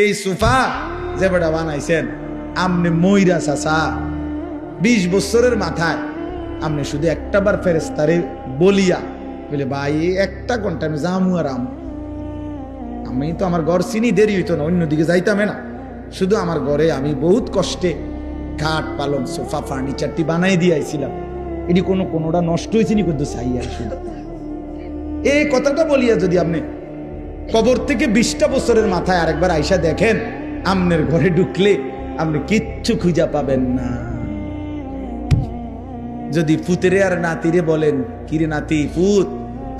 এই সোফা যে বেটা বানাইছেন আমনে মইরা চাচা 20 বছরের মাথায় আমনে শুধু একটা বার ফেরেশতারে বলিয়া বলে ভাই একটা ঘন্টা আমি যামু আর আমি তো আমার ঘর চিনি, দেরি হইতো না, অন্যদিকে যাইতাম না। শুধু আমার ঘরে আমি বহুত কষ্টে খাট পালং সোফা ফার্নিচারটি বানাই দিয়েছিলাম। এটি কোনোটা নষ্ট হয়েছে নি কিন্তু চাইয়া শুধু এই কথাটা বলিয়া যদি আপনি কবর থেকে 20টা বছরের মাথায় আরেকবার আইসা দেখেন, আমনের ঘরে ঢুকলে আপনি কিচ্ছু খুঁজা পাবেন না। যদি ফুতেরে আর নাতিরে বলেন, কিরে নাতি ফুত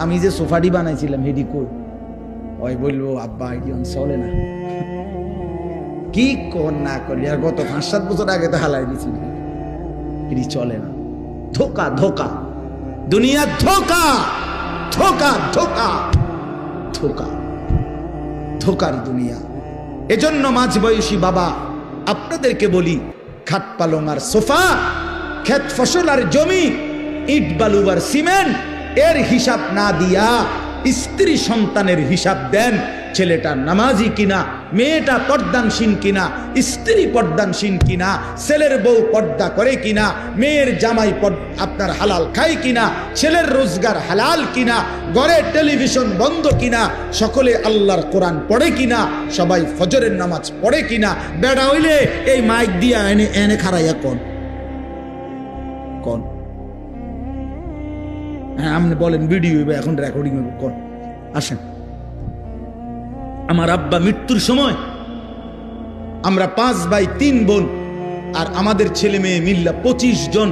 আমি যে সোফাটি বানাইছিলাম হেডি কই, ওই বলবো আব্বা এটি চলে না। কি কর না করলি, আর গত 5-7 বছর আগে তো হালাই দিছিল, এটি চলে না। ধোকা ধোকা, দুনিয়া ধোকা ধোকা ধোকা ধোকা, ধোকার দুনিয়া। এজন্য মাঝ বয়সী বাবা আপনাদেরকে বলি, খাট পালং আর সোফা, ক্ষেত ফসল আর জমি, ইট বালু আর সিমেন্ট এর হিসাব না দিয়া স্ত্রী সন্তানের হিসাব দেন। ছেলেটা নামাজি কিনা, মেয়েটা পর্দানসীন কিনা, স্ত্রী পর্দানসীন কিনা, ছেলের বউ পর্দা করে কিনা, মেয়ের জামাই আপনার হালাল খায় কিনা, ছেলের রোজগার হালাল কিনা, ঘরে টেলিভিশন বন্ধ কিনা, সকলে আল্লাহর কোরআন পড়ে কিনা, সবাই ফজরের নামাজ পড়ে কিনা। বেড়া হইলে এই মাইক দিয়া এনে এনে খারাইয়া কোন হ্যাঁ আপনি বলেন ভিডিও হইবে, এখন রেকর্ডিং হইবে, কোন আসেন। আমার আব্বা মৃত্যুর সময় আমরা 5 ভাই 3 বোন আর আমাদের ছেলে মেয়ে মিল্লা 25 জন,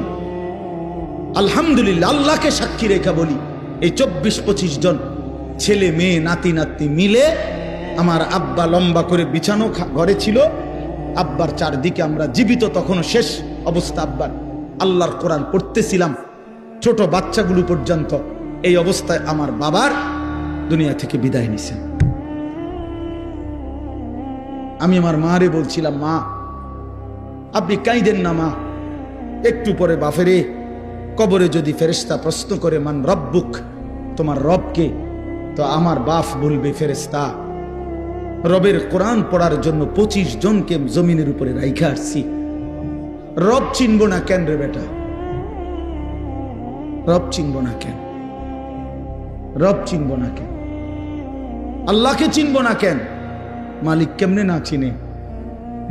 আলহামদুলিল্লাহ আল্লাহকে সাক্ষী রেখা বলি, এই 24-25 জন ছেলে মেয়ে নাতি নাতনি মিলে আমার আব্বা লম্বা করে বিছানো ঘরে ছিল। আব্বার চারদিকে আমরা জীবিত, তখনও শেষ অবস্থা আব্বার, আল্লাহর কোরআন পড়তেছিলাম ছোট বাচ্চাগুলো পর্যন্ত। এই অবস্থায় আমার বাবার দুনিয়া থেকে বিদায় নিছেন। আমি আমার মারে বলছিলাম, মা আপনি কাঁদেন না মা, একটু পরে বাফেরে কবরে যদি ফেরেশতা প্রশ্ন করে মান রব্বুক, তোমার রবকে, তো আমার বাপ বলবে ফেরেশতা রবের কোরআন পড়ার জন্য 25 জনকে জমিনের উপরে রাইখা আসছি, রব চিনব না কেন রে বেটা, রব চিনব না কেন, রব চিনব না কেন, আল্লাহকে চিনব না কেন, মালিক কেমনে না চিনে,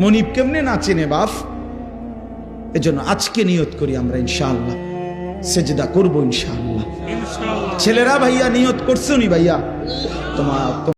মনিব কেমনে না চিনে বাপ। এজন্য আজকে নিয়ত করি আমরা ইনশাআল্লাহ সেজদা করবো ইনশাআল্লাহ। ছেলেরা ভাইয়া নিয়ত করছো নি ভাইয়া? তোমার